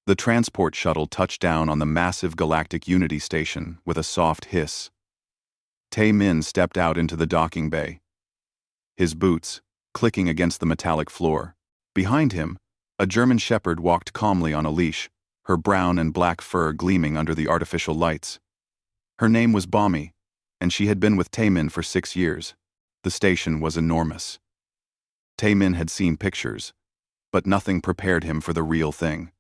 The transport shuttle touched down on the massive Galactic Unity station with a soft hiss. Tae-min stepped out into the docking bay, his boots clicking against the metallic floor. Behind him, a German shepherd walked calmly on a leash, her brown and black fur gleaming under the artificial lights. Her name was Bommy, and she had been with Tae-min for 6 years. The station was enormous. Tae-min had seen pictures, but nothing prepared him for the real thing.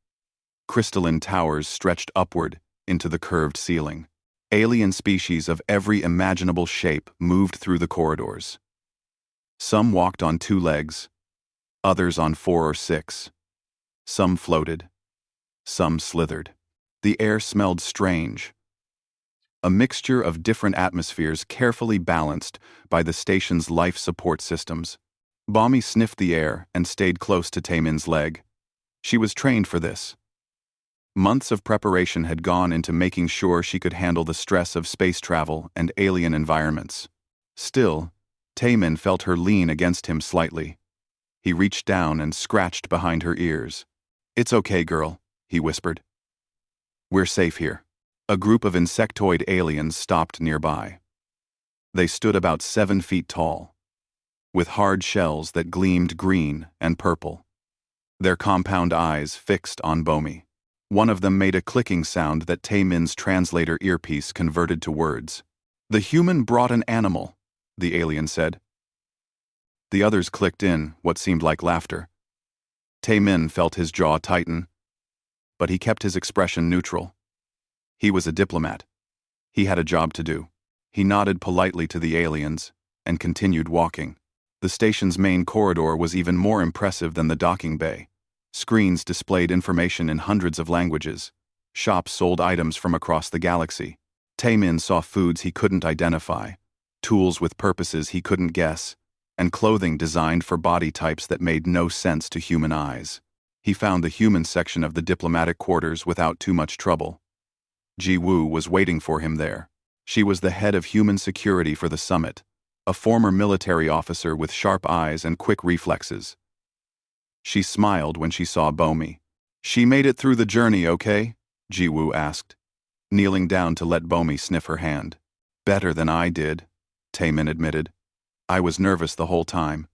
Crystalline towers stretched upward into the curved ceiling. Alien species of every imaginable shape moved through the corridors. Some walked on 2 legs, others on 4 or 6. Some floated, some slithered. The air smelled strange, a mixture of different atmospheres carefully balanced by the station's life support systems. Bommy sniffed the air and stayed close to Tae-min's leg. She was trained for this. Months of preparation had gone into making sure she could handle the stress of space travel and alien environments. Still, Tae-min felt her lean against him slightly. He reached down and scratched behind her ears. "It's okay, girl," he whispered. "We're safe here." A group of insectoid aliens stopped nearby. They stood about 7 feet tall, with hard shells that gleamed green and purple. Their compound eyes fixed on Bommy. One of them made a clicking sound that Tae-min's translator earpiece converted to words. "The human brought an animal," the alien said. The others clicked in what seemed like laughter. Tae-min felt his jaw tighten, but he kept his expression neutral. He was a diplomat. He had a job to do. He nodded politely to the aliens and continued walking. The station's main corridor was even more impressive than the docking bay. Screens displayed information in hundreds of languages. Shops sold items from across the galaxy. Tae-min saw foods he couldn't identify, tools with purposes he couldn't guess, and clothing designed for body types that made no sense to human eyes. He found the human section of the diplomatic quarters without too much trouble. Ji-woo was waiting for him there. She was the head of human security for the summit, a former military officer with sharp eyes and quick reflexes. She smiled when she saw Bommy. "She made it through the journey, okay?" Ji-woo asked, kneeling down to let Bommy sniff her hand. "Better than I did," Tae-min admitted. "I was nervous the whole time.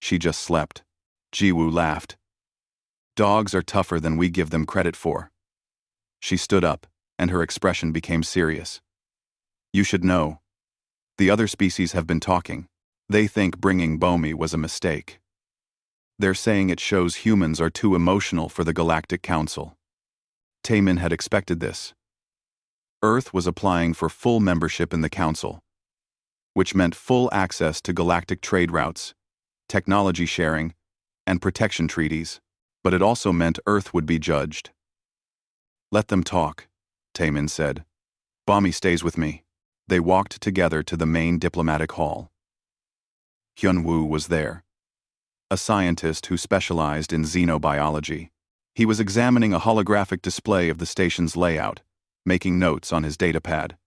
She just slept." Ji-woo laughed. "Dogs are tougher than we give them credit for." She stood up, and her expression became serious. "You should know. The other species have been talking. They think bringing Bommy was a mistake. They're saying it shows humans are too emotional for the Galactic Council." Tae-min had expected this. Earth was applying for full membership in the Council, which meant full access to galactic trade routes, technology sharing, and protection treaties, but it also meant Earth would be judged. "Let them talk," Tae-min said. "Bommy stays with me." They walked together to the main diplomatic hall. Hyun-woo was there, a scientist who specialized in xenobiology. He was examining a holographic display of the station's layout, making notes on his datapad.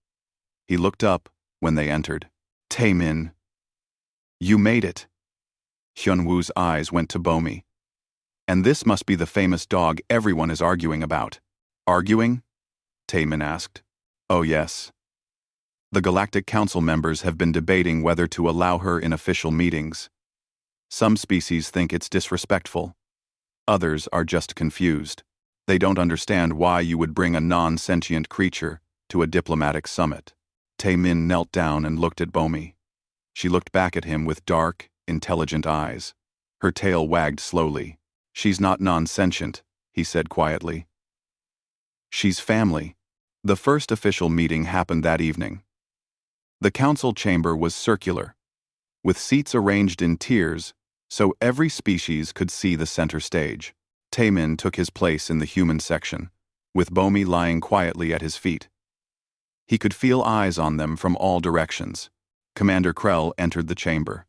He looked up when they entered. "Tae-min, you made it." Hyun-woo's eyes went to Bommy. "And this must be the famous dog everyone is arguing about." "Arguing?" Tae-min asked. "Oh yes. The Galactic Council members have been debating whether to allow her in official meetings. Some species think it's disrespectful. Others are just confused. They don't understand why you would bring a non-sentient creature to a diplomatic summit." Tae-min knelt down and looked at Bommy. She looked back at him with dark, intelligent eyes. Her tail wagged slowly. "She's not non-sentient," he said quietly. "She's family." The first official meeting happened that evening. The council chamber was circular, with seats arranged in tiers so every species could see the center stage. Tae-min took his place in the human section, with Bommy lying quietly at his feet. He could feel eyes on them from all directions. Commander Krell entered the chamber.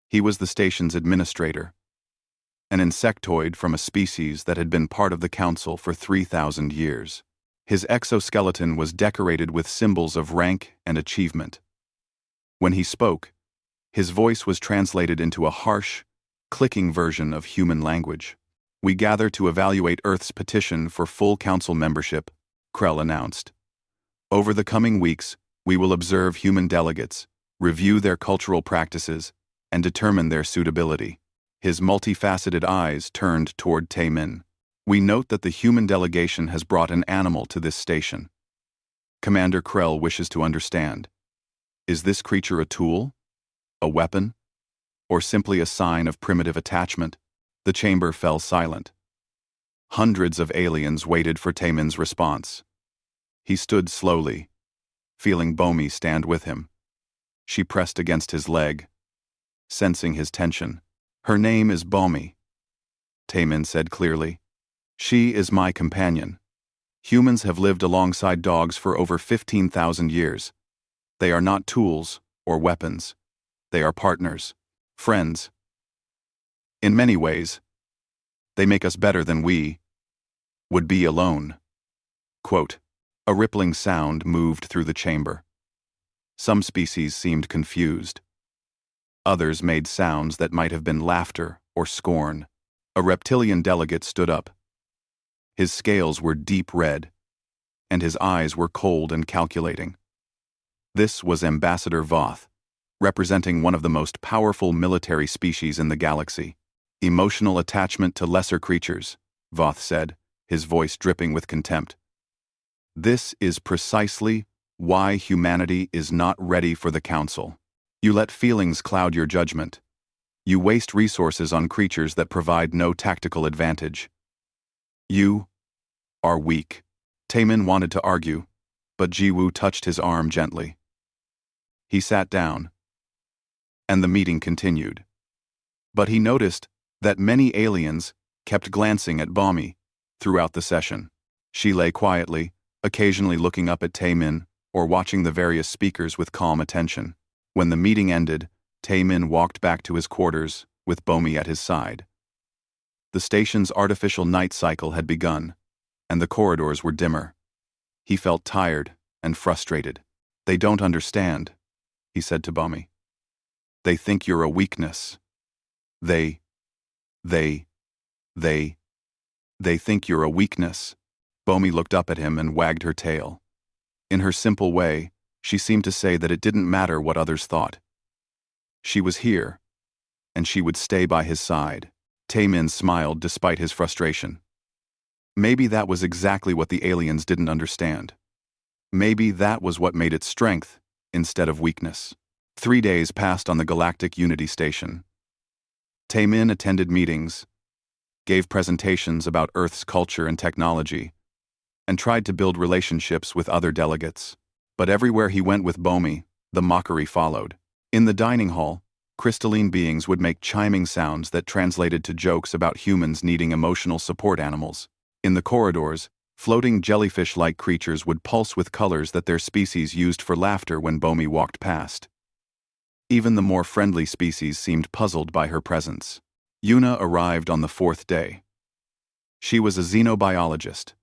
He was the station's administrator, an insectoid from a species that had been part of the council for 3,000 years. His exoskeleton was decorated with symbols of rank and achievement. When he spoke, his voice was translated into a harsh, clicking version of human language. We gather to evaluate Earth's petition for full council membership, Krell announced. Over the coming weeks, we will observe human delegates, review their cultural practices, and determine their suitability. His multifaceted eyes turned toward Tae-min. We note that the human delegation has brought an animal to this station. Commander Krell wishes to understand. Is this creature a tool? A weapon? Or simply a sign of primitive attachment? The chamber fell silent. Hundreds of aliens waited for Tae-min's response. He stood slowly, feeling Bomi stand with him. She pressed against his leg, sensing his tension. Her name is Bomi, Tae-min said clearly. She is my companion. Humans have lived alongside dogs for over 15,000 years. They are not tools or weapons. They are partners, friends. In many ways, they make us better than we would be alone. Quote, a rippling sound moved through the chamber. Some species seemed confused. Others made sounds that might have been laughter or scorn. A reptilian delegate stood up. His scales were deep red, and his eyes were cold and calculating. This was Ambassador Voth, representing one of the most powerful military species in the galaxy. Emotional attachment to lesser creatures, Voth said, his voice dripping with contempt. This is precisely why humanity is not ready for the Council. You let feelings cloud your judgment. You waste resources on creatures that provide no tactical advantage. You are weak. Tae-min wanted to argue, but Ji-woo touched his arm gently. He sat down, and the meeting continued. But he noticed that many aliens kept glancing at Bomi throughout the session. She lay quietly, occasionally looking up at Tae-min or watching the various speakers with calm attention. When the meeting ended, Tae-min walked back to his quarters with Bomi at his side. The station's artificial night cycle had begun, and the corridors were dimmer. He felt tired and frustrated. They don't understand, he said to Bomi. They think you're a weakness. They think you're a weakness. Bomi looked up at him and wagged her tail. In her simple way, she seemed to say that it didn't matter what others thought. She was here, and she would stay by his side. Tae-min smiled despite his frustration. Maybe that was exactly what the aliens didn't understand. Maybe that was what made it strength instead of weakness. 3 days passed on the Galactic Unity Station. Tae-min attended meetings, gave presentations about Earth's culture and technology, and tried to build relationships with other delegates. But everywhere he went with Bomi, the mockery followed. In the dining hall, crystalline beings would make chiming sounds that translated to jokes about humans needing emotional support animals. In the corridors, floating jellyfish-like creatures would pulse with colors that their species used for laughter when Bomi walked past. Even the more friendly species seemed puzzled by her presence. Yuna arrived on the 4th day. She was a xenobiologist,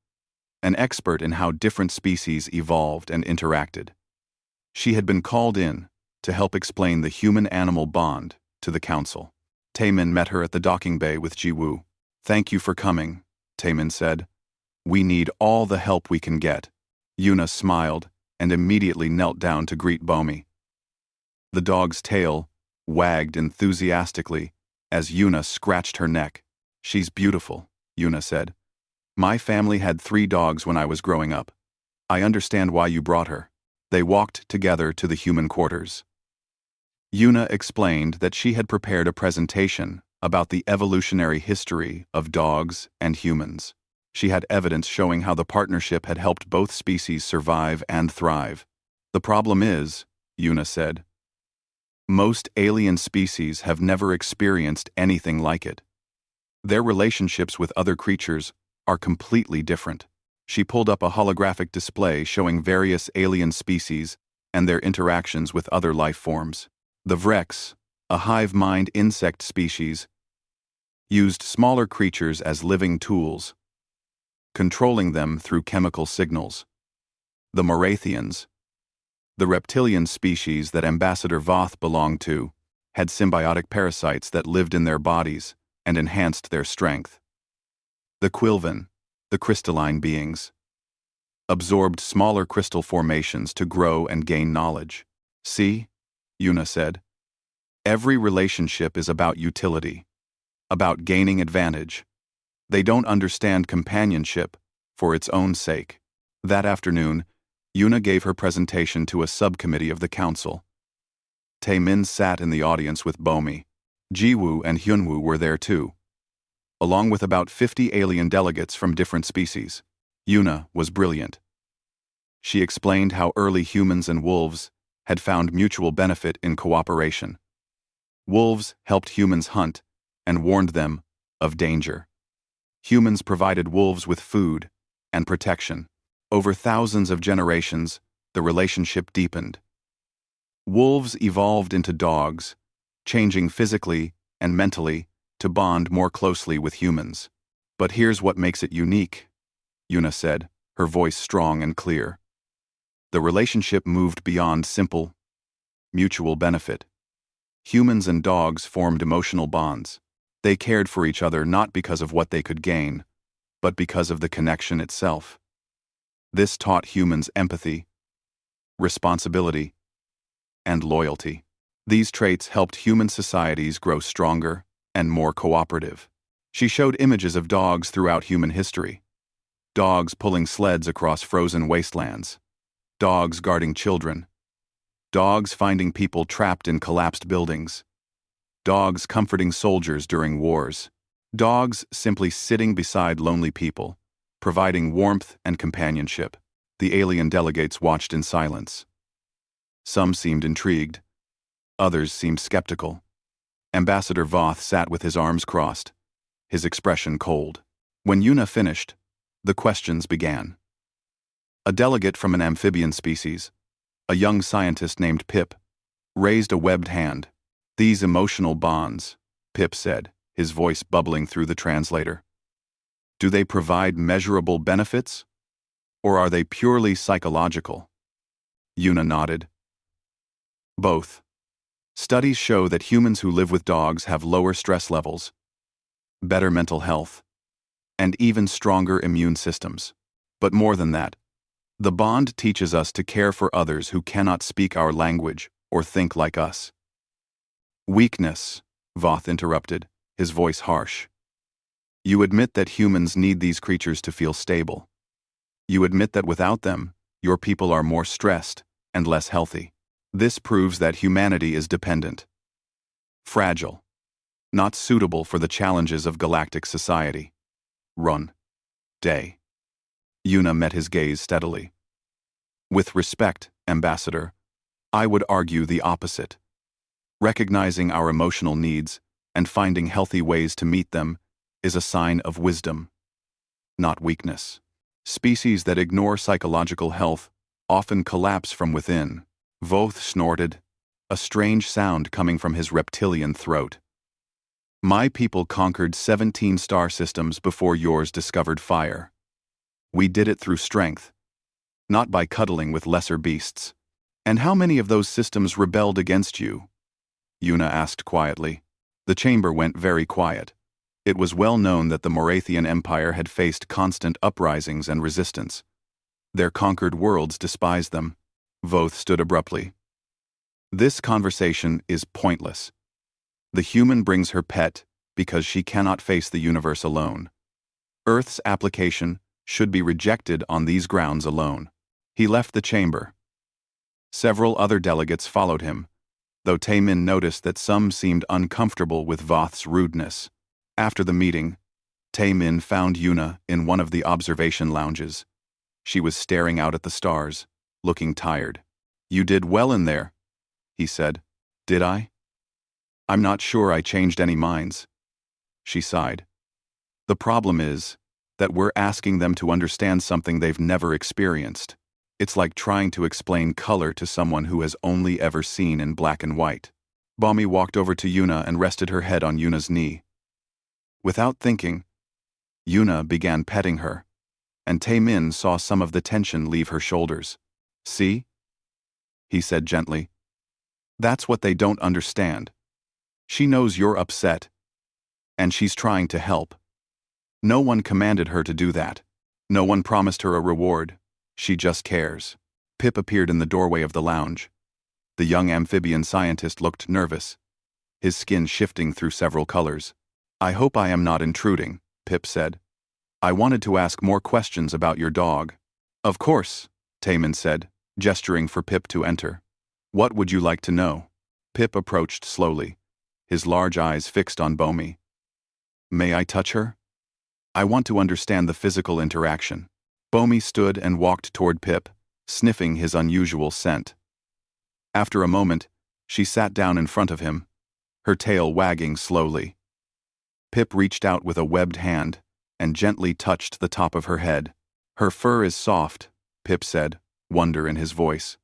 an expert in how different species evolved and interacted. She had been called in to help explain the human-animal bond to the Council. Tae-min met her at the docking bay with Ji-woo. Thank you for coming, Tae-min said. We need all the help we can get. Yuna smiled and immediately knelt down to greet Bomi. The dog's tail wagged enthusiastically as Yuna scratched her neck. She's beautiful, Yuna said. My family had 3 dogs when I was growing up. I understand why you brought her. They walked together to the human quarters. Yuna explained that she had prepared a presentation about the evolutionary history of dogs and humans. She had evidence showing how the partnership had helped both species survive and thrive. The problem is, Yuna said, most alien species have never experienced anything like it. Their relationships with other creatures are completely different. She pulled up a holographic display showing various alien species and their interactions with other life forms. The Vrex, a hive-mind insect species, used smaller creatures as living tools, controlling them through chemical signals. The Morathians, the reptilian species that Ambassador Voth belonged to, had symbiotic parasites that lived in their bodies and enhanced their strength. The Quilvan, the crystalline beings, absorbed smaller crystal formations to grow and gain knowledge. See, Yuna said, every relationship is about utility, about gaining advantage. They don't understand companionship for its own sake. That afternoon, Yuna gave her presentation to a subcommittee of the council. Tae-min sat in the audience with Bomi. Jiwoo and Hyunwoo were there too, along with about 50 alien delegates from different species. Yuna was brilliant. She explained how early humans and wolves had found mutual benefit in cooperation. Wolves helped humans hunt and warned them of danger. Humans provided wolves with food and protection. Over thousands of generations, the relationship deepened. Wolves evolved into dogs, changing physically and mentally to bond more closely with humans. But here's what makes it unique, Yuna said, her voice strong and clear. The relationship moved beyond simple, mutual benefit. Humans and dogs formed emotional bonds. They cared for each other not because of what they could gain, but because of the connection itself. This taught humans empathy, responsibility, and loyalty. These traits helped human societies grow stronger and more cooperative. She showed images of dogs throughout human history. Dogs pulling sleds across frozen wastelands. Dogs guarding children. Dogs finding people trapped in collapsed buildings. Dogs comforting soldiers during wars. Dogs simply sitting beside lonely people, providing warmth and companionship. The alien delegates watched in silence. Some seemed intrigued. Others seemed skeptical. Ambassador Voth sat with his arms crossed, his expression cold. When Yuna finished, the questions began. A delegate from an amphibian species, a young scientist named Pip, raised a webbed hand. These emotional bonds, Pip said, his voice bubbling through the translator. Do they provide measurable benefits? Or are they purely psychological? Yuna nodded. Both. Studies show that humans who live with dogs have lower stress levels, better mental health, and even stronger immune systems. But more than that, the bond teaches us to care for others who cannot speak our language or think like us. Weakness, Voth interrupted, his voice harsh. You admit that humans need these creatures to feel stable. You admit that without them, your people are more stressed and less healthy. This proves that humanity is dependent, fragile, not suitable for the challenges of galactic society. Run. Day. Yuna met his gaze steadily. With respect, Ambassador, I would argue the opposite. Recognizing our emotional needs and finding healthy ways to meet them is a sign of wisdom, not weakness. Species that ignore psychological health often collapse from within. Voth snorted, a strange sound coming from his reptilian throat. My people conquered 17 star systems before yours discovered fire. We did it through strength, not by cuddling with lesser beasts. And how many of those systems rebelled against you? Yuna asked quietly. The chamber went very quiet. It was well known that the Morathian Empire had faced constant uprisings and resistance. Their conquered worlds despised them. Voth stood abruptly. This conversation is pointless. The human brings her pet because she cannot face the universe alone. Earth's application should be rejected on these grounds alone. He left the chamber. Several other delegates followed him, though Tae-min noticed that some seemed uncomfortable with Voth's rudeness. After the meeting, Tae-min found Yuna in one of the observation lounges. She was staring out at the stars, looking tired. You did well in there, he said. Did I? I'm not sure I changed any minds. She sighed. The problem is that we're asking them to understand something they've never experienced. It's like trying to explain color to someone who has only ever seen in black and white. Bomi walked over to Yuna and rested her head on Yuna's knee. Without thinking, Yuna began petting her, and Tae-min saw some of the tension leave her shoulders. See? He said gently. That's what they don't understand. She knows you're upset, and she's trying to help. No one commanded her to do that. No one promised her a reward. She just cares. Pip appeared in the doorway of the lounge. The young amphibian scientist looked nervous, his skin shifting through several colors. "I hope I am not intruding," Pip said. "I wanted to ask more questions about your dog." "Of course," Taemin said, gesturing for Pip to enter. "What would you like to know?" Pip approached slowly, his large eyes fixed on Bomi. "May I touch her? I want to understand the physical interaction." Bomi stood and walked toward Pip, sniffing his unusual scent. After a moment, she sat down in front of him, her tail wagging slowly. Pip reached out with a webbed hand and gently touched the top of her head. "Her fur is soft," Pip said, wonder in his voice.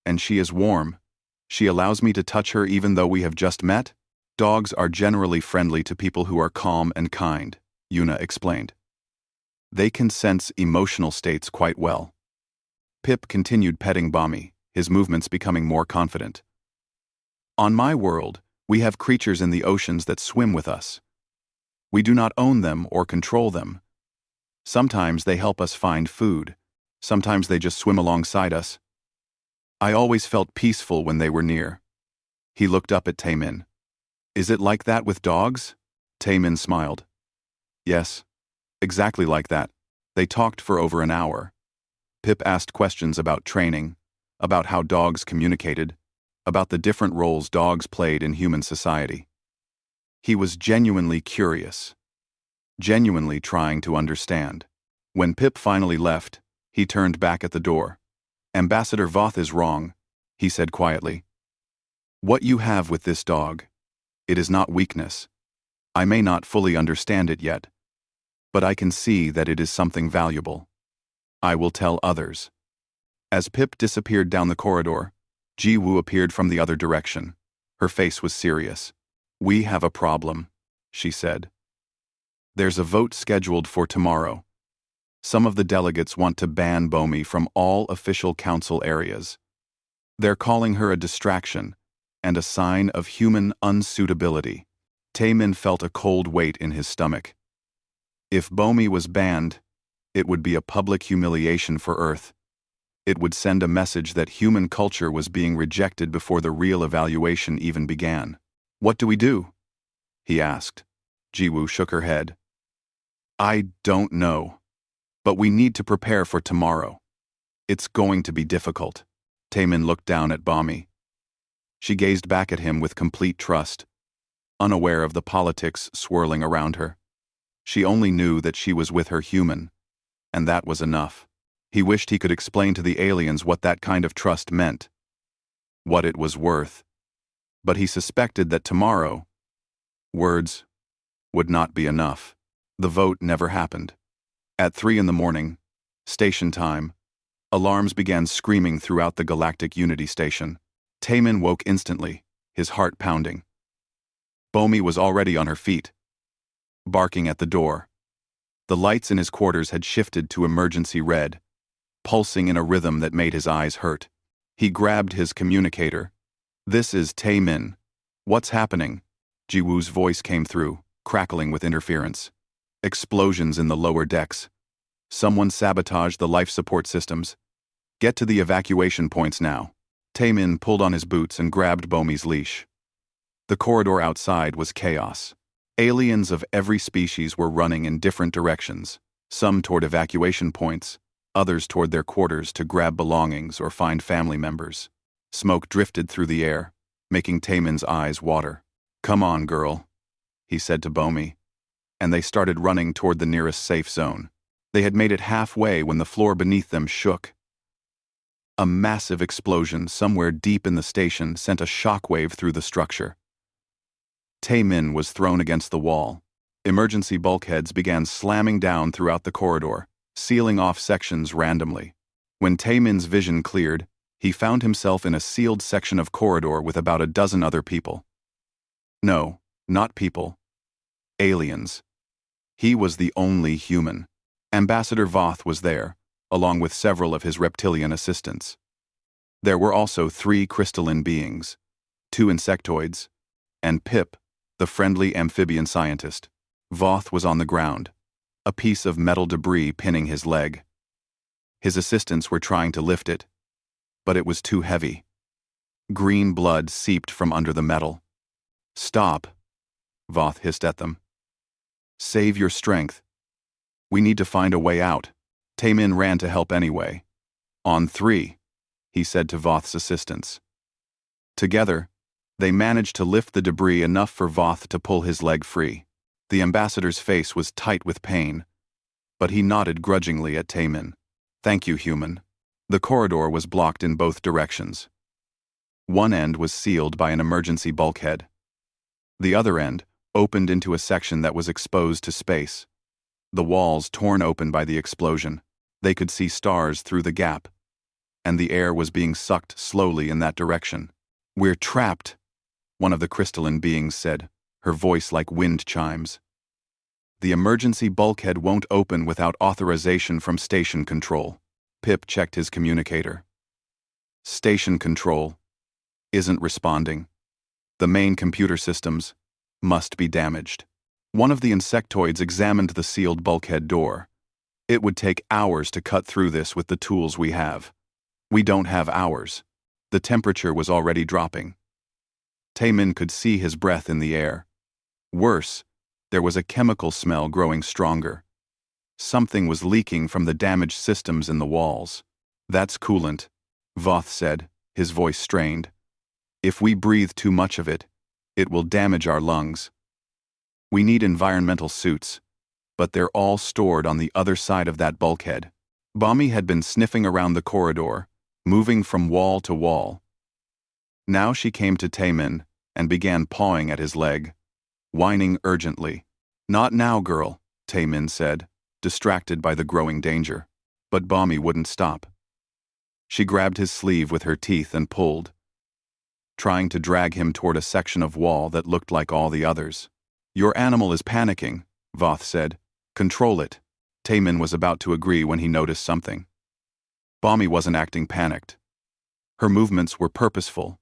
"And she is warm. She allows me to touch her even though we have just met?" "Dogs are generally friendly to people who are calm and kind," Yuna explained. "They can sense emotional states quite well." Pip continued petting Bomi, his movements becoming more confident. "On my world, we have creatures in the oceans that swim with us. We do not own them or control them. Sometimes they help us find food. Sometimes they just swim alongside us. I always felt peaceful when they were near." He looked up at Taemin. "Is it like that with dogs?" Taemin smiled. "Yes, exactly like that." They talked for over an hour. Pip asked questions about training, about how dogs communicated, about the different roles dogs played in human society. He was genuinely curious, genuinely trying to understand. When Pip finally left, he turned back at the door. "Ambassador Voth is wrong," he said quietly. "What you have with this dog, it is not weakness. I may not fully understand it yet, but I can see that it is something valuable. I will tell others." As Pip disappeared down the corridor, Ji-woo appeared from the other direction. Her face was serious. "We have a problem," she said. "There's a vote scheduled for tomorrow. Some of the delegates want to ban Bomi from all official council areas. They're calling her a distraction and a sign of human unsuitability." Taemin felt a cold weight in his stomach. If Bomi was banned, it would be a public humiliation for Earth. It would send a message that human culture was being rejected before the real evaluation even began. "What do we do?" he asked. Ji-woo shook her head. "I don't know. But we need to prepare for tomorrow. It's going to be difficult." Taemin looked down at Bomi. She gazed back at him with complete trust, unaware of the politics swirling around her. She only knew that she was with her human, and that was enough. He wished he could explain to the aliens what that kind of trust meant, what it was worth. But he suspected that tomorrow, words would not be enough. The vote never happened. At 3 a.m, station time, alarms began screaming throughout the Galactic Unity Station. Taemin woke instantly, his heart pounding. Bomi was already on her feet, barking at the door. The lights in his quarters had shifted to emergency red, pulsing in a rhythm that made his eyes hurt. He grabbed his communicator. "This is Taemin. What's happening?" Ji-woo's voice came through, crackling with interference. "Explosions in the lower decks. Someone sabotaged the life support systems. Get to the evacuation points now." Taemin pulled on his boots and grabbed Bomi's leash. The corridor outside was chaos. Aliens of every species were running in different directions, some toward evacuation points, others toward their quarters to grab belongings or find family members. Smoke drifted through the air, making Taemin's eyes water. "Come on, girl," he said to Bomi, and they started running toward the nearest safe zone. They had made it halfway when the floor beneath them shook. A massive explosion somewhere deep in the station sent a shockwave through the structure. Taemin was thrown against the wall. Emergency bulkheads began slamming down throughout the corridor, sealing off sections randomly. When Taemin's vision cleared, he found himself in a sealed section of corridor with about a dozen other people. No, not people. Aliens. He was the only human. Ambassador Voth was there, along with several of his reptilian assistants. There were also 3 crystalline beings, 2 insectoids, and Pip, the friendly amphibian scientist. Voth was on the ground, a piece of metal debris pinning his leg. His assistants were trying to lift it, but it was too heavy. Green blood seeped from under the metal. "Stop," Voth hissed at them. "Save your strength. We need to find a way out." Taemin ran to help anyway. "On 3, he said to Voth's assistants. Together, they managed to lift the debris enough for Voth to pull his leg free. The ambassador's face was tight with pain, but he nodded grudgingly at Taemin. "Thank you, human." The corridor was blocked in both directions. One end was sealed by an emergency bulkhead. The other end opened into a section that was exposed to space. The walls torn open by the explosion. They could see stars through the gap, and the air was being sucked slowly in that direction. "We're trapped," one of the crystalline beings said, her voice like wind chimes. "The emergency bulkhead won't open without authorization from station control." Pip checked his communicator. "Station control isn't responding. The main computer systems must be damaged." One of the insectoids examined the sealed bulkhead door. "It would take hours to cut through this with the tools we have." "We don't have hours." The temperature was already dropping. Taemin could see his breath in the air. Worse, there was a chemical smell growing stronger. Something was leaking from the damaged systems in the walls. "That's coolant," Voth said, his voice strained. "If we breathe too much of it, it will damage our lungs. We need environmental suits, but they're all stored on the other side of that bulkhead." Bommy had been sniffing around the corridor, moving from wall to wall. Now she came to Taemin and began pawing at his leg, whining urgently. "Not now, girl," Taemin said, distracted by the growing danger. But Bommy wouldn't stop. She grabbed his sleeve with her teeth and pulled, trying to drag him toward a section of wall that looked like all the others. "Your animal is panicking," Voth said. "Control it." Taemin was about to agree when he noticed something. Bommy wasn't acting panicked. Her movements were purposeful,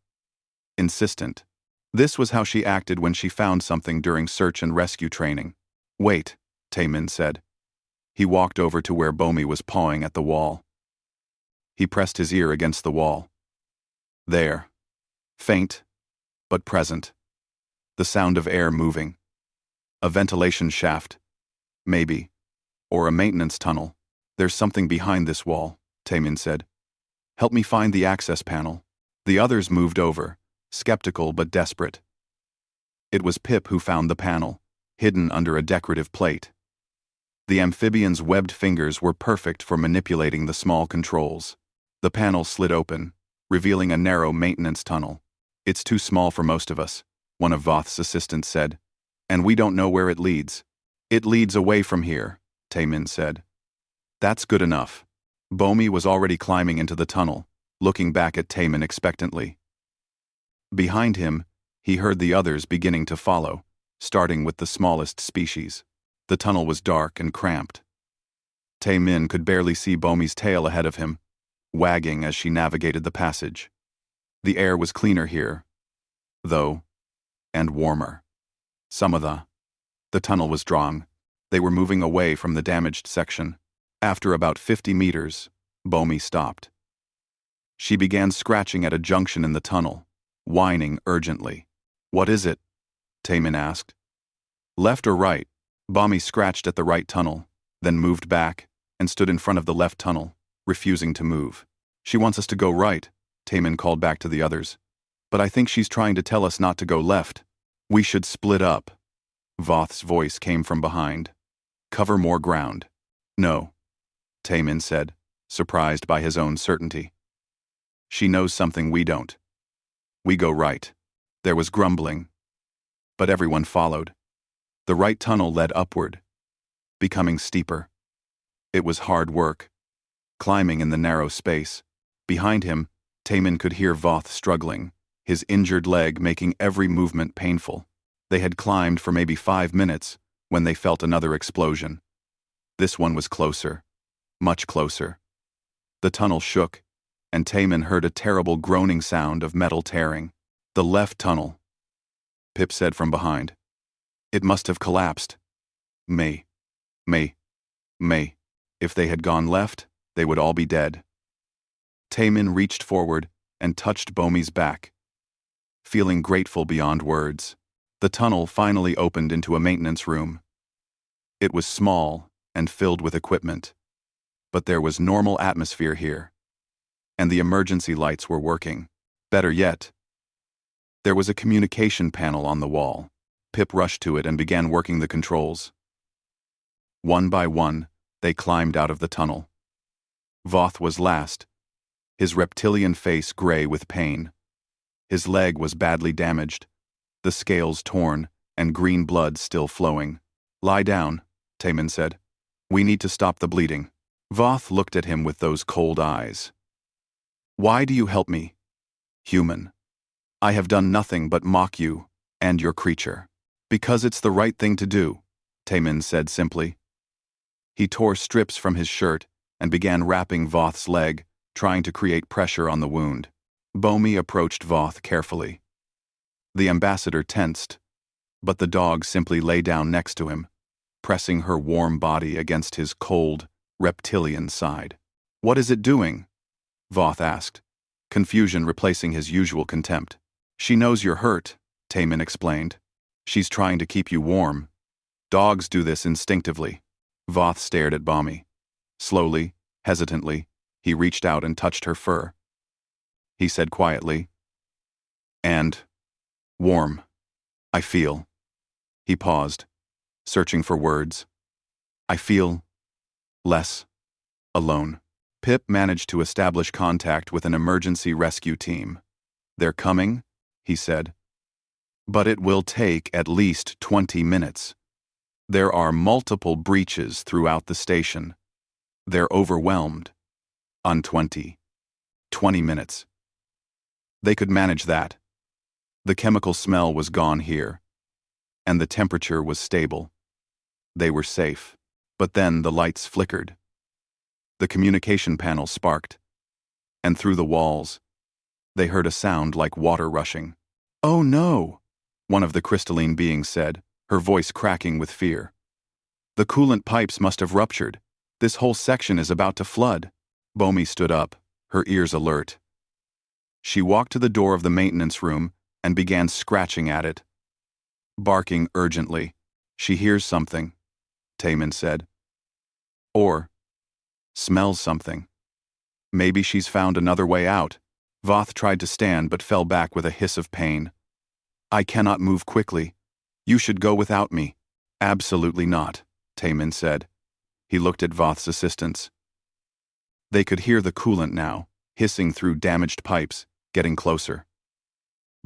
insistent. This was how she acted when she found something during search and rescue training. "Wait," Taemin said. He walked over to where Bommy was pawing at the wall. He pressed his ear against the wall. There. Faint, but present. The sound of air moving. A ventilation shaft. Maybe. Or a maintenance tunnel. "There's something behind this wall," Taemin said. "Help me find the access panel." The others moved over, skeptical but desperate. It was Pip who found the panel, hidden under a decorative plate. The amphibian's webbed fingers were perfect for manipulating the small controls. The panel slid open, revealing a narrow maintenance tunnel. "It's too small for most of us," one of Voth's assistants said. "And we don't know where it leads." "It leads away from here," Taemin said. "That's good enough." Bommy was already climbing into the tunnel, looking back at Taemin expectantly. Behind him, he heard the others beginning to follow, starting with the smallest species. The tunnel was dark and cramped. Taemin could barely see Bommy's tail ahead of him, wagging as she navigated the passage. The air was cleaner here, though, and warmer. Some of the tunnel was drawing. They were moving away from the damaged section. After about 50 meters, Bommy stopped. She began scratching at a junction in the tunnel, whining urgently. "What is it?" Taemin asked. "Left or right?" Bommy scratched at the right tunnel, then moved back and stood in front of the left tunnel, refusing to move. "She wants us to go right," Taemin called back to the others. "But I think she's trying to tell us not to go left." "We should split up." Voth's voice came from behind. "Cover more ground." "No," Taemin said, surprised by his own certainty. "She knows something we don't. We go right." There was grumbling, but everyone followed. The right tunnel led upward, becoming steeper. It was hard work, climbing in the narrow space. Behind him, Taemin could hear Voth struggling, his injured leg making every movement painful. They had climbed for maybe 5 minutes when they felt another explosion. This one was closer, much closer. The tunnel shook, and Taemin heard a terrible groaning sound of metal tearing. "The left tunnel," Pip said from behind. "It must have collapsed." May. May. If they had gone left, they would all be dead. Taemin reached forward and touched Bomi's back. Feeling grateful beyond words, the tunnel finally opened into a maintenance room. It was small and filled with equipment, but there was normal atmosphere here, and the emergency lights were working. Better yet, there was a communication panel on the wall. Pip rushed to it and began working the controls. One by one, they climbed out of the tunnel. Voth was last, his reptilian face gray with pain. His leg was badly damaged, the scales torn, and green blood still flowing. "Lie down," Taemin said. "We need to stop the bleeding." Voth looked at him with those cold eyes. "Why do you help me, human? I have done nothing but mock you and your creature." "Because it's the right thing to do," Taemin said simply. He tore strips from his shirt and began wrapping Voth's leg, trying to create pressure on the wound. Bomi approached Voth carefully. The ambassador tensed, but the dog simply lay down next to him, pressing her warm body against his cold, reptilian side. "What is it doing?" Voth asked, confusion replacing his usual contempt. "She knows you're hurt," Taemin explained. "She's trying to keep you warm. Dogs do this instinctively." Voth stared at Bomi. Slowly, hesitantly, he reached out and touched her fur. He said quietly, "And warm, I feel." He paused, searching for words. "I feel less alone." Pip managed to establish contact with an emergency rescue team. "They're coming," he said. "But it will take at least 20 minutes. There are multiple breaches throughout the station. They're overwhelmed. On 20 minutes. They could manage that. The chemical smell was gone here, and the temperature was stable. They were safe. But then the lights flickered. The communication panel sparked, and through the walls, they heard a sound like water rushing. "Oh no," one of the crystalline beings said, her voice cracking with fear. "The coolant pipes must have ruptured. This whole section is about to flood." Bomi stood up, her ears alert. She walked to the door of the maintenance room and began scratching at it. Barking urgently. "She hears something," Taemin said. "Or smells something. Maybe she's found another way out." Voth tried to stand but fell back with a hiss of pain. "I cannot move quickly. You should go without me." "Absolutely not," Taemin said. He looked at Voth's assistants. They could hear the coolant now, hissing through damaged pipes, getting closer.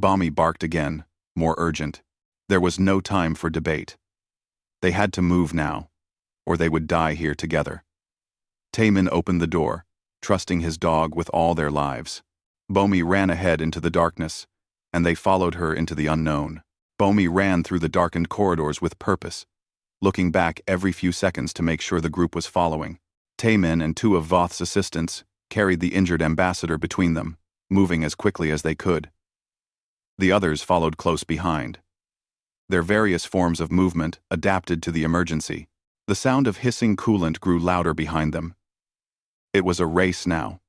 Bomi barked again, more urgent. There was no time for debate. They had to move now, or they would die here together. Taemin opened the door, trusting his dog with all their lives. Bomi ran ahead into the darkness, and they followed her into the unknown. Bomi ran through the darkened corridors with purpose, looking back every few seconds to make sure the group was following. Taemin and two of Voth's assistants carried the injured ambassador between them, moving as quickly as they could. The others followed close behind. Their various forms of movement adapted to the emergency. The sound of hissing coolant grew louder behind them. It was a race now.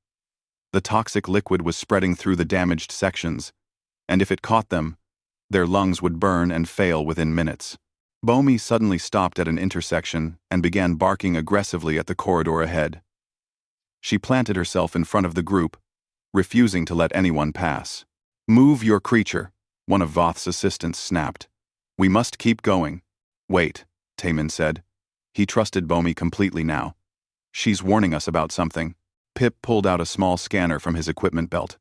The toxic liquid was spreading through the damaged sections, and if it caught them, their lungs would burn and fail within minutes. Bomi suddenly stopped at an intersection and began barking aggressively at the corridor ahead. She planted herself in front of the group, refusing to let anyone pass. "Move your creature," one of Voth's assistants snapped. "We must keep going." "Wait," Taemin said. He trusted Bomi completely now. "She's warning us about something." Pip pulled out a small scanner from his equipment belt.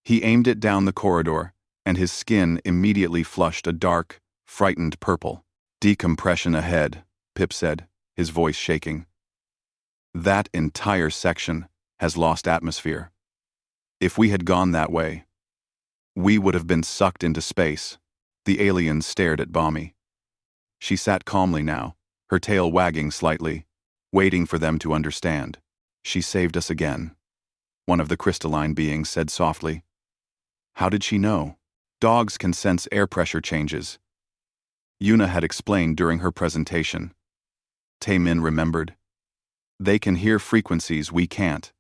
He aimed it down the corridor, and his skin immediately flushed a dark, frightened purple. "Decompression ahead," Pip said, his voice shaking. "That entire section has lost atmosphere. If we had gone that way, we would have been sucked into space." The alien stared at Bomi. She sat calmly now, her tail wagging slightly, waiting for them to understand. "She saved us again," one of the crystalline beings said softly. "How did she know?" "Dogs can sense air pressure changes," Yuna had explained during her presentation. Taemin remembered. They can hear frequencies we can't.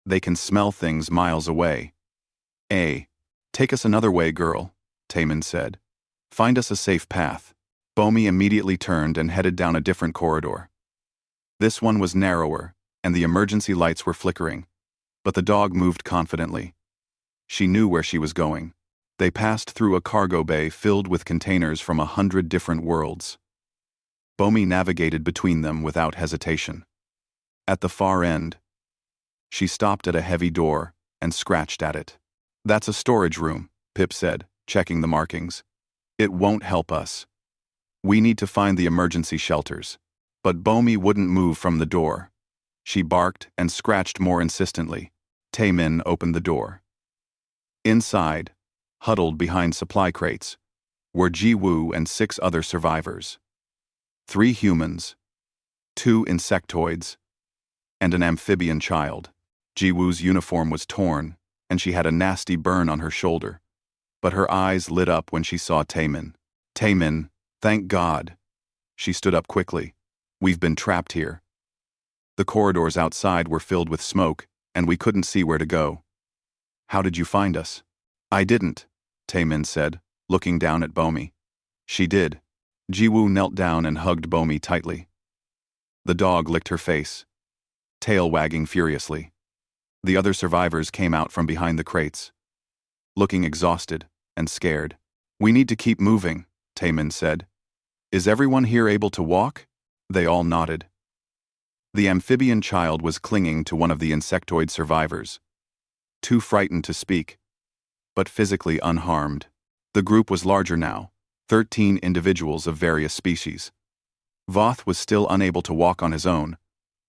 They can smell things miles away. Take us another way, girl, Taemin said. Find us a safe path. Bomi immediately turned and headed down a different corridor. This one was narrower, and the emergency lights were flickering, but the dog moved confidently. She knew where she was going. They passed through a cargo bay filled with containers from 100 different worlds. Bomi navigated between them without hesitation. At the far end, she stopped at a heavy door and scratched at it. That's a storage room, Pip said, checking the markings. It won't help us. We need to find the emergency shelters. But Bomi wouldn't move from the door. She barked and scratched more insistently. Taemin opened the door. Inside, huddled behind supply crates, were Ji-woo and 6 other survivors. 3 humans, 2 insectoids, and an amphibian child. Ji-woo's uniform was torn, and she had a nasty burn on her shoulder. But her eyes lit up when she saw Taemin. Taemin, thank God. She stood up quickly. We've been trapped here. The corridors outside were filled with smoke, and we couldn't see where to go. How did you find us? I didn't, Taemin said, looking down at Bomi. She did. Ji-woo knelt down and hugged Bomi tightly. The dog licked her face, tail wagging furiously. The other survivors came out from behind the crates, looking exhausted and scared. We need to keep moving, Taemin said. Is everyone here able to walk? They all nodded. The amphibian child was clinging to one of the insectoid survivors, too frightened to speak, but physically unharmed. The group was larger now, 13 individuals of various species. Voth was still unable to walk on his own,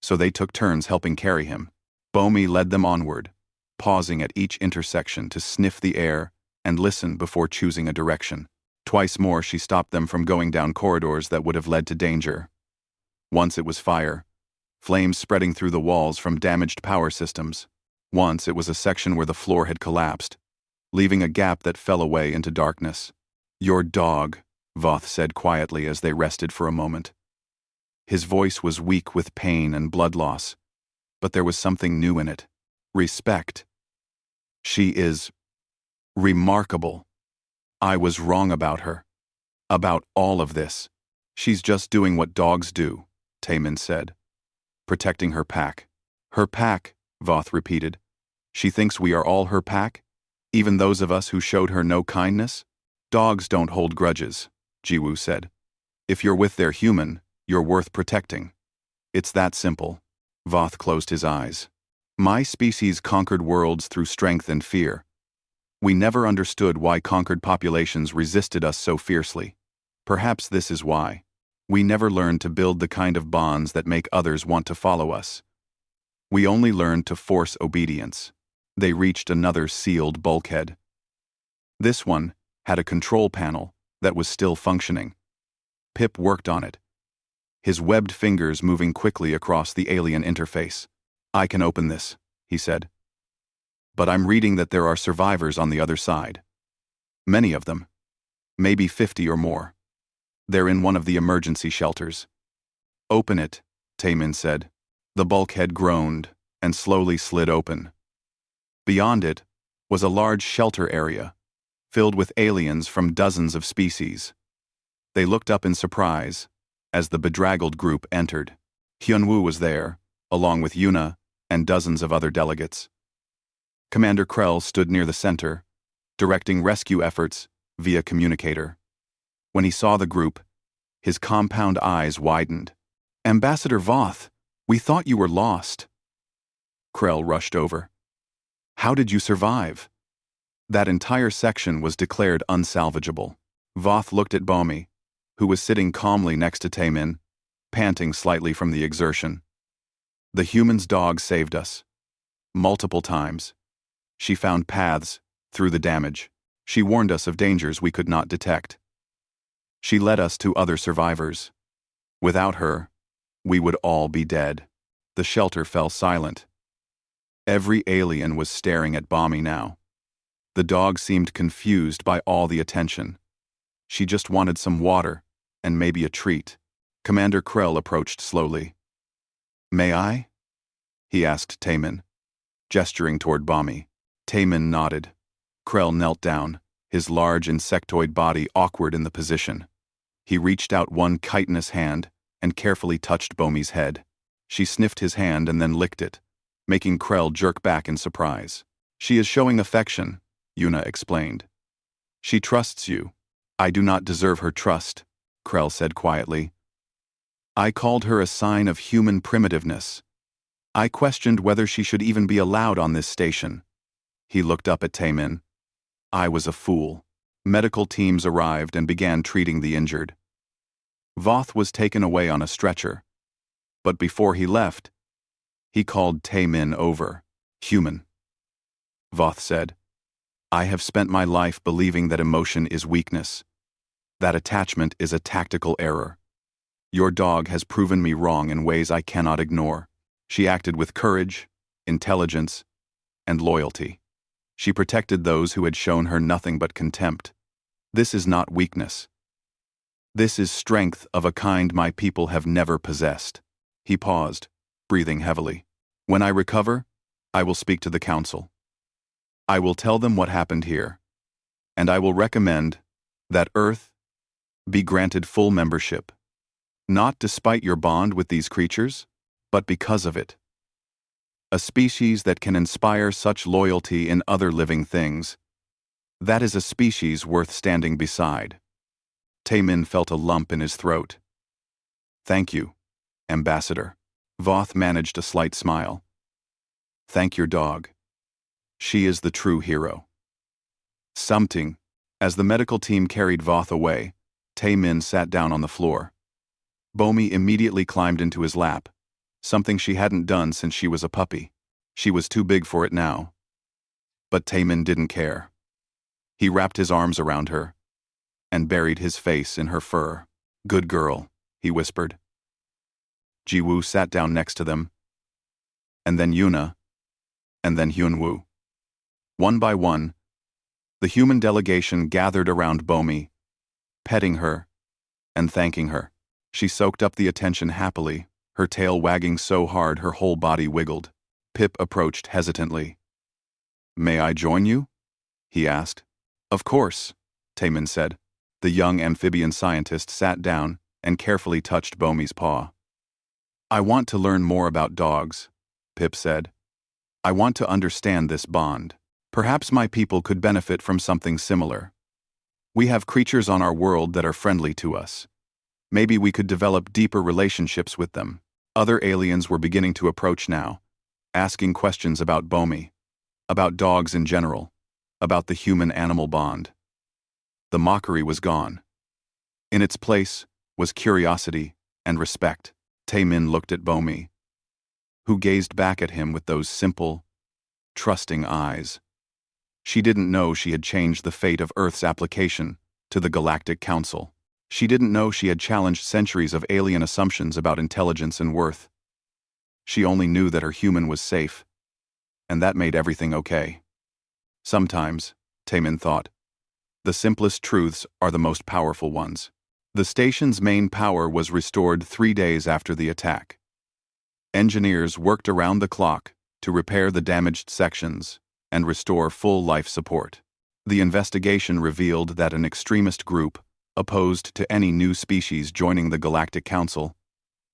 so they took turns helping carry him. Bomi led them onward, pausing at each intersection to sniff the air and listen before choosing a direction. Twice more she stopped them from going down corridors that would have led to danger. Once it was fire, flames spreading through the walls from damaged power systems. Once it was a section where the floor had collapsed, leaving a gap that fell away into darkness. Your dog, Voth said quietly as they rested for a moment. His voice was weak with pain and blood loss, but there was something new in it. Respect. She is remarkable. I was wrong about her. About all of this. She's just doing what dogs do, Taemin said. Protecting her pack. Her pack, Voth repeated. She thinks we are all her pack? Even those of us who showed her no kindness? Dogs don't hold grudges, Ji-woo said. If you're with their human, you're worth protecting. It's that simple. Voth closed his eyes. My species conquered worlds through strength and fear. We never understood why conquered populations resisted us so fiercely. Perhaps this is why. We never learned to build the kind of bonds that make others want to follow us. We only learned to force obedience. They reached another sealed bulkhead. This one had a control panel that was still functioning. Pip worked on it, his webbed fingers moving quickly across the alien interface. I can open this, he said. But I'm reading that there are survivors on the other side. Many of them. Maybe 50 or more. They're in one of the emergency shelters. Open it, Taemin said. The bulkhead groaned and slowly slid open. Beyond it was a large shelter area, filled with aliens from dozens of species. They looked up in surprise as the bedraggled group entered. Hyunwoo was there, along with Yuna and dozens of other delegates. Commander Krell stood near the center, directing rescue efforts via communicator. When he saw the group, his compound eyes widened. Ambassador Voth, we thought you were lost. Krell rushed over. How did you survive? That entire section was declared unsalvageable. Voth looked at Bomi, who was sitting calmly next to Taemin, panting slightly from the exertion. The human's dog saved us. Multiple times. She found paths through the damage. She warned us of dangers we could not detect. She led us to other survivors. Without her, we would all be dead. The shelter fell silent. Every alien was staring at Bomi now. The dog seemed confused by all the attention. She just wanted some water and maybe a treat. Commander Krell approached slowly. "May I?" he asked Taemin, gesturing toward Bommy. Taemin nodded. Krell knelt down, his large insectoid body awkward in the position. He reached out one chitinous hand and carefully touched Bommy's head. She sniffed his hand and then licked it, making Krell jerk back in surprise. "She is showing affection," Yuna explained. "She trusts you." "I do not deserve her trust," Krell said quietly. "I called her a sign of human primitiveness. I questioned whether she should even be allowed on this station." He looked up at Taemin. "I was a fool." Medical teams arrived and began treating the injured. Voth was taken away on a stretcher. But before he left, he called Taemin over. "Human," Voth said. "I have spent my life believing that emotion is weakness. That attachment is a tactical error. Your dog has proven me wrong in ways I cannot ignore. She acted with courage, intelligence, and loyalty. She protected those who had shown her nothing but contempt. This is not weakness. This is strength of a kind my people have never possessed." He paused, breathing heavily. "When I recover, I will speak to the council. I will tell them what happened here, and I will recommend that Earth be granted full membership, not despite your bond with these creatures, but because of it. A species that can inspire such loyalty in other living things, that is a species worth standing beside." Taemin felt a lump in his throat. "Thank you, Ambassador." Voth managed a slight smile. "Thank your dog. She is the true hero." Something. As the medical team carried Voth away, Taemin sat down on the floor. Bommy immediately climbed into his lap, something she hadn't done since she was a puppy. She was too big for it now. But Taemin didn't care. He wrapped his arms around her and buried his face in her fur. "Good girl," he whispered. Jiwoo sat down next to them, and then Yuna, and then Hyunwoo. One by one, the human delegation gathered around Bommy, petting her and thanking her. She soaked up the attention happily, her tail wagging so hard her whole body wiggled. Pip approached hesitantly. "May I join you?" he asked. "Of course," Taemin said. The young amphibian scientist sat down and carefully touched Bommy's paw. "I want to learn more about dogs," Pip said. "I want to understand this bond. Perhaps my people could benefit from something similar. We have creatures on our world that are friendly to us. Maybe we could develop deeper relationships with them." Other aliens were beginning to approach now, asking questions about Bommy, about dogs in general, about the human-animal bond. The mockery was gone. In its place was curiosity and respect. Taemin looked at Bommy, who gazed back at him with those simple, trusting eyes. She didn't know she had changed the fate of Earth's application to the Galactic Council. She didn't know she had challenged centuries of alien assumptions about intelligence and worth. She only knew that her human was safe, and that made everything okay. Sometimes, Taemin thought, the simplest truths are the most powerful ones. The station's main power was restored 3 days after the attack. Engineers worked around the clock to repair the damaged sections and restore full life support. The investigation revealed that an extremist group, opposed to any new species joining the Galactic Council,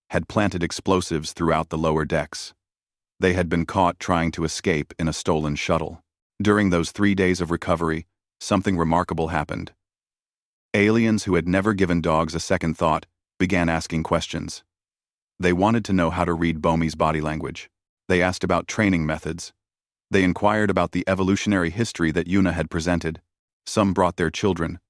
had planted explosives throughout the lower decks. They had been caught trying to escape in a stolen shuttle. During those 3 days of recovery, something remarkable happened. Aliens who had never given dogs a second thought began asking questions. They wanted to know how to read Bommy's body language. They asked about training methods. They inquired about the evolutionary history that Yuna had presented. Some brought their children,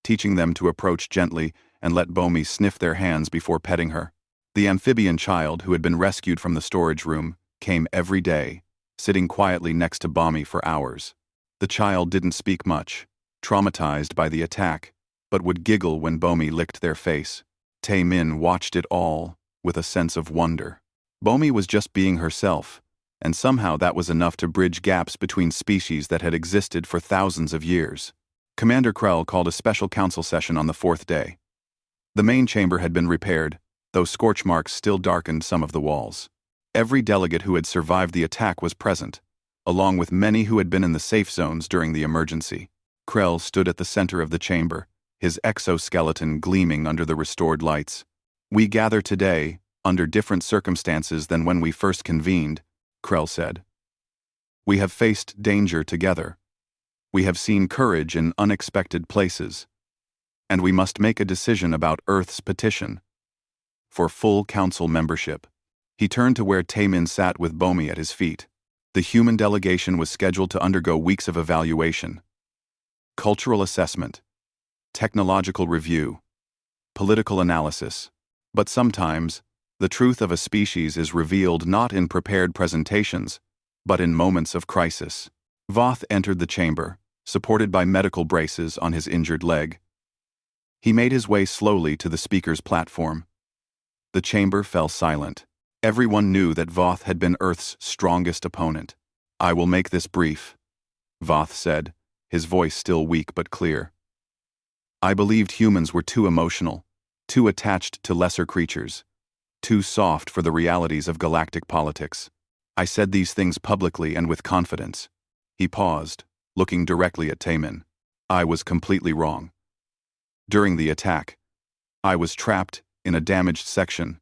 teaching them to approach gently and let Bommy sniff their hands before petting her. The amphibian child who had been rescued from the storage room came every day, sitting quietly next to Bommy for hours. The child didn't speak much, traumatized by the attack, but would giggle when Bommy licked their face. Taemin watched it all with a sense of wonder. Bommy was just being herself, and somehow that was enough to bridge gaps between species that had existed for thousands of years. Commander Krell called a special council session on the 4th day. The main chamber had been repaired, though scorch marks still darkened some of the walls. Every delegate who had survived the attack was present, along with many who had been in the safe zones during the emergency. Krell stood at the center of the chamber, his exoskeleton gleaming under the restored lights. "We gather today, under different circumstances than when we first convened," Krell said. "We have faced danger together. We have seen courage in unexpected places. And we must make a decision about Earth's petition for full council membership." He turned to where Taemin sat with Bomi at his feet. The human delegation was scheduled to undergo weeks of evaluation, cultural assessment, technological review, political analysis. But sometimes, the truth of a species is revealed not in prepared presentations, but in moments of crisis. Voth entered the chamber, supported by medical braces on his injured leg. He made his way slowly to the speaker's platform. The chamber fell silent. Everyone knew that Voth had been Earth's strongest opponent. "I will make this brief," Voth said, his voice still weak but clear. "I believed humans were too emotional, too attached to lesser creatures, too soft for the realities of galactic politics. I said these things publicly and with confidence." He paused, looking directly at Taemin. "I was completely wrong. During the attack, I was trapped in a damaged section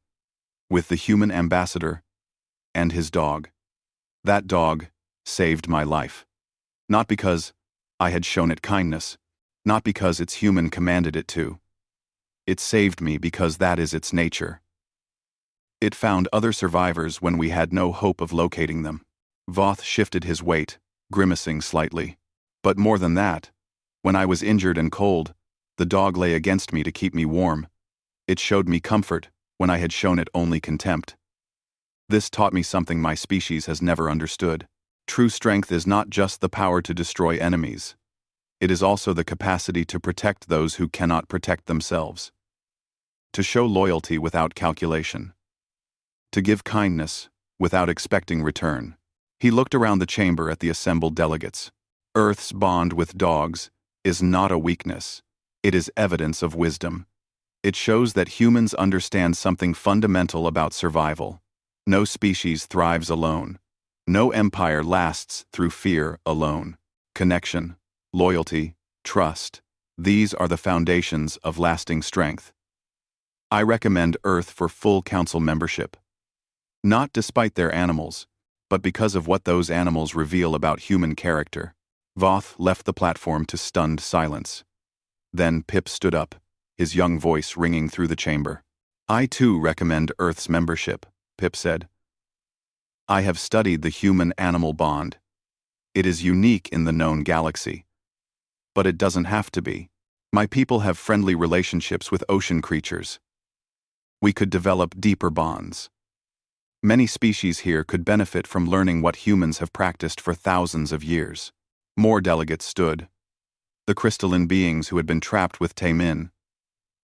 with the human ambassador and his dog. That dog saved my life. Not because I had shown it kindness, not because its human commanded it to. It saved me because that is its nature. It found other survivors when we had no hope of locating them." Voth shifted his weight, grimacing slightly. "But more than that, when I was injured and cold, the dog lay against me to keep me warm. It showed me comfort when I had shown it only contempt. This taught me something my species has never understood. True strength is not just the power to destroy enemies. It is also the capacity to protect those who cannot protect themselves. To show loyalty without calculation. To give kindness without expecting return." He looked around the chamber at the assembled delegates. "Earth's bond with dogs is not a weakness. It is evidence of wisdom. It shows that humans understand something fundamental about survival. No species thrives alone. No empire lasts through fear alone. Connection, loyalty, trust, these are the foundations of lasting strength. I recommend Earth for full council membership. Not despite their animals, but because of what those animals reveal about human character." Voth left the platform to stunned silence. Then Pip stood up, his young voice ringing through the chamber. "I too recommend Earth's membership," Pip said. "I have studied the human-animal bond. It is unique in the known galaxy. But it doesn't have to be. My people have friendly relationships with ocean creatures. We could develop deeper bonds. Many species here could benefit from learning what humans have practiced for thousands of years." More delegates stood. The crystalline beings who had been trapped with Taemin,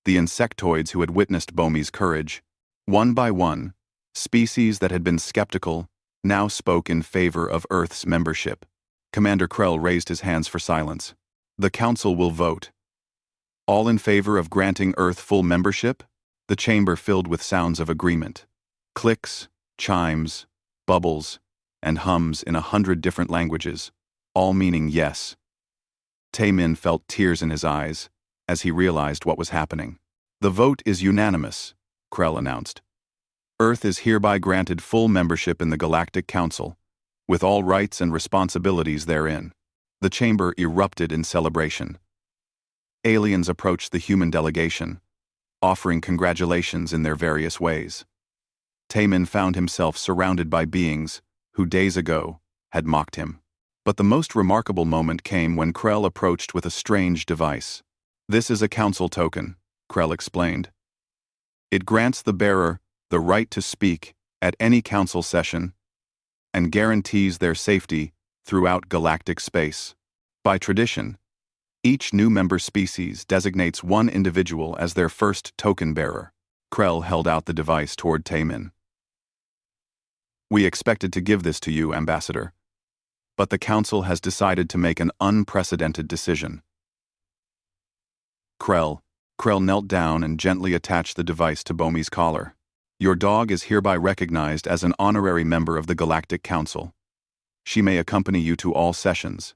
the insectoids who had witnessed Bomi's courage. One by one, species that had been skeptical now spoke in favor of Earth's membership. Commander Krell raised his hands for silence. "The Council will vote. All in favor of granting Earth full membership?" The chamber filled with sounds of agreement. Clicks, chimes, bubbles, and hums in 100 different languages, all meaning yes. Taemin felt tears in his eyes as he realized what was happening. "The vote is unanimous," Krell announced. "Earth is hereby granted full membership in the Galactic Council, with all rights and responsibilities therein." The chamber erupted in celebration. Aliens approached the human delegation, offering congratulations in their various ways. Taemin found himself surrounded by beings who days ago had mocked him. But the most remarkable moment came when Krell approached with a strange device. "This is a council token," Krell explained. "It grants the bearer the right to speak at any council session and guarantees their safety throughout galactic space. By tradition, each new member species designates one individual as their first token bearer." Krell held out the device toward Taemin. "We expected to give this to you, Ambassador. But the Council has decided to make an unprecedented decision." Krell knelt down and gently attached the device to Bomi's collar. Your dog is hereby recognized as an honorary member of the Galactic Council. She may accompany you to all sessions.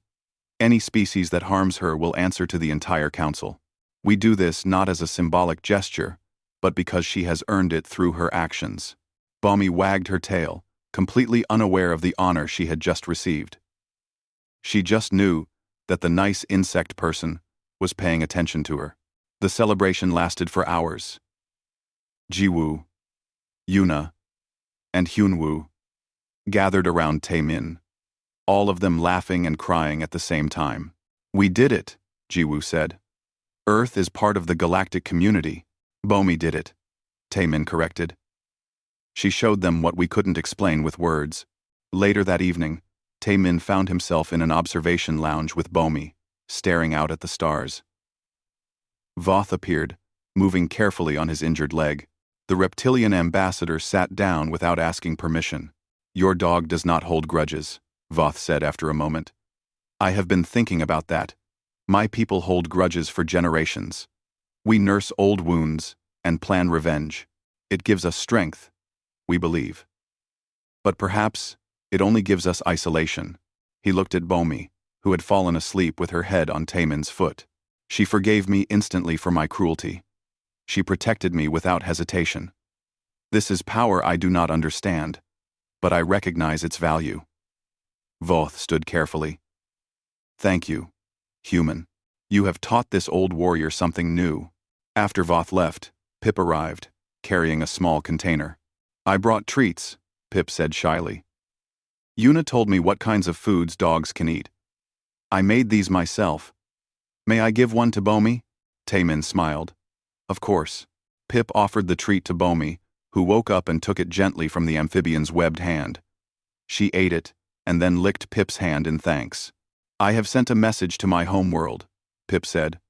Any species that harms her will answer to the entire council. We do this not as a symbolic gesture, but because she has earned it through her actions. Bomi wagged her tail, completely unaware of the honor she had just received. She just knew that the nice insect person was paying attention to her. The celebration lasted for hours. Jiwoo, Yuna, and Hyunwoo gathered around Taemin, all of them laughing and crying at the same time. We did it, Jiwoo said. Earth is part of the galactic community. Bomi did it, Taemin corrected. She showed them what we couldn't explain with words. Later that evening, Taemin found himself in an observation lounge with Bomi, staring out at the stars. Voth appeared, moving carefully on his injured leg. The reptilian ambassador sat down without asking permission. Your dog does not hold grudges, Voth said after a moment. I have been thinking about that. My people hold grudges for generations. We nurse old wounds and plan revenge. It gives us strength, we believe. But perhaps it only gives us isolation. He looked at Bomi, who had fallen asleep with her head on Taemin's foot. She forgave me instantly for my cruelty. She protected me without hesitation. This is power I do not understand, but I recognize its value. Voth stood carefully. Thank you, human. You have taught this old warrior something new. After Voth left, Pip arrived, carrying a small container. I brought treats, Pip said shyly. Yuna told me what kinds of foods dogs can eat. I made these myself. May I give one to Bomi? Taemin smiled. Of course. Pip offered the treat to Bomi, who woke up and took it gently from the amphibian's webbed hand. She ate it, and then licked Pip's hand in thanks. I have sent a message to my homeworld, Pip said.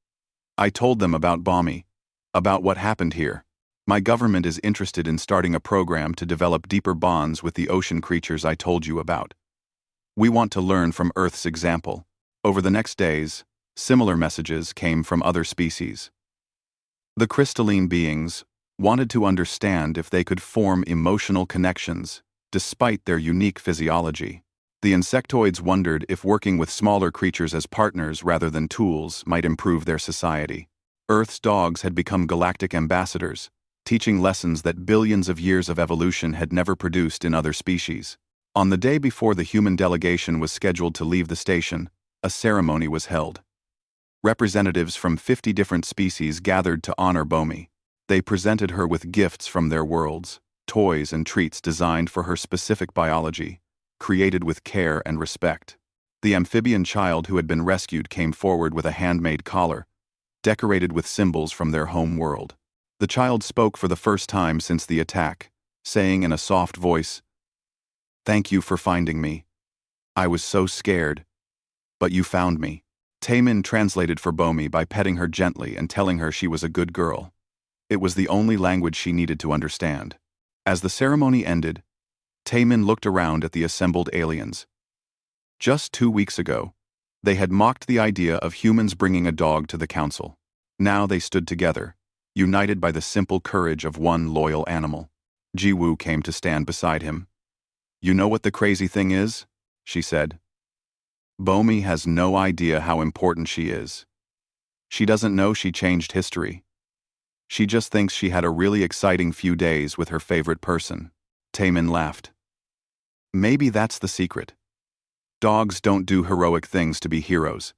I told them about Bomi, about what happened here. My government is interested in starting a program to develop deeper bonds with the ocean creatures I told you about. We want to learn from Earth's example. Over the next days, similar messages came from other species. The crystalline beings wanted to understand if they could form emotional connections, despite their unique physiology. The insectoids wondered if working with smaller creatures as partners rather than tools might improve their society. Earth's dogs had become galactic ambassadors, teaching lessons that billions of years of evolution had never produced in other species. On the day before the human delegation was scheduled to leave the station, a ceremony was held. Representatives from 50 different species gathered to honor Bomi. They presented her with gifts from their worlds, toys and treats designed for her specific biology, created with care and respect. The amphibian child who had been rescued came forward with a handmade collar, decorated with symbols from their home world. The child spoke for the first time since the attack, saying in a soft voice, "Thank you for finding me. I was so scared, but you found me." Taemin translated for Bomi by petting her gently and telling her she was a good girl. It was the only language she needed to understand. As the ceremony ended, Taemin looked around at the assembled aliens. Just 2 weeks ago, they had mocked the idea of humans bringing a dog to the council. Now they stood together, united by the simple courage of one loyal animal. Jiwoo came to stand beside him. You know what the crazy thing is? She said. Bomi has no idea how important she is. She doesn't know she changed history. She just thinks she had a really exciting few days with her favorite person. Taemin laughed. Maybe that's the secret. Dogs don't do heroic things to be heroes.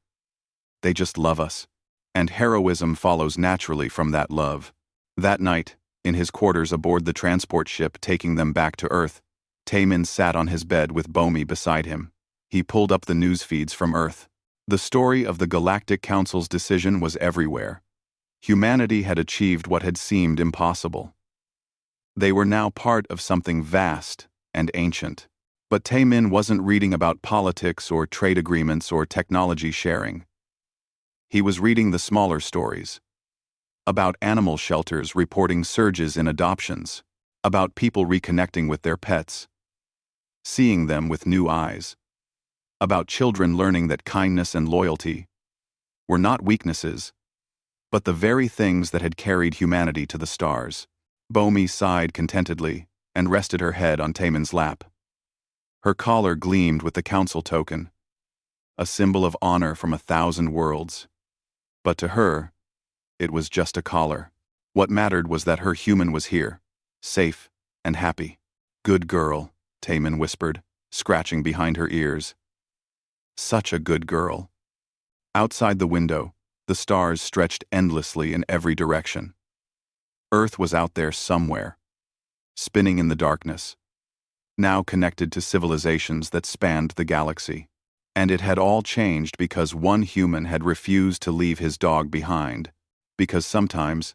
They just love us, and heroism follows naturally from that love. That night, in his quarters aboard the transport ship taking them back to Earth, Taemin sat on his bed with Bomi beside him. He pulled up the news feeds from Earth. The story of the Galactic Council's decision was everywhere. Humanity had achieved what had seemed impossible. They were now part of something vast and ancient. But Taemin wasn't reading about politics or trade agreements or technology sharing. He was reading the smaller stories. About animal shelters reporting surges in adoptions. About people reconnecting with their pets. Seeing them with new eyes. About children learning that kindness and loyalty were not weaknesses, but the very things that had carried humanity to the stars. Bomi sighed contentedly and rested her head on Taemin's lap. Her collar gleamed with the council token, a symbol of honor from 1,000 worlds. But to her, it was just a collar. What mattered was that her human was here, safe and happy. Good girl, Taemin whispered, scratching behind her ears. Such a good girl. Outside the window, the stars stretched endlessly in every direction. Earth was out there somewhere, spinning in the darkness, now connected to civilizations that spanned the galaxy. And it had all changed because one human had refused to leave his dog behind, because sometimes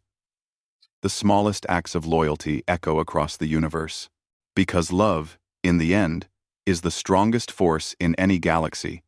the smallest acts of loyalty echo across the universe. Because love, in the end, is the strongest force in any galaxy,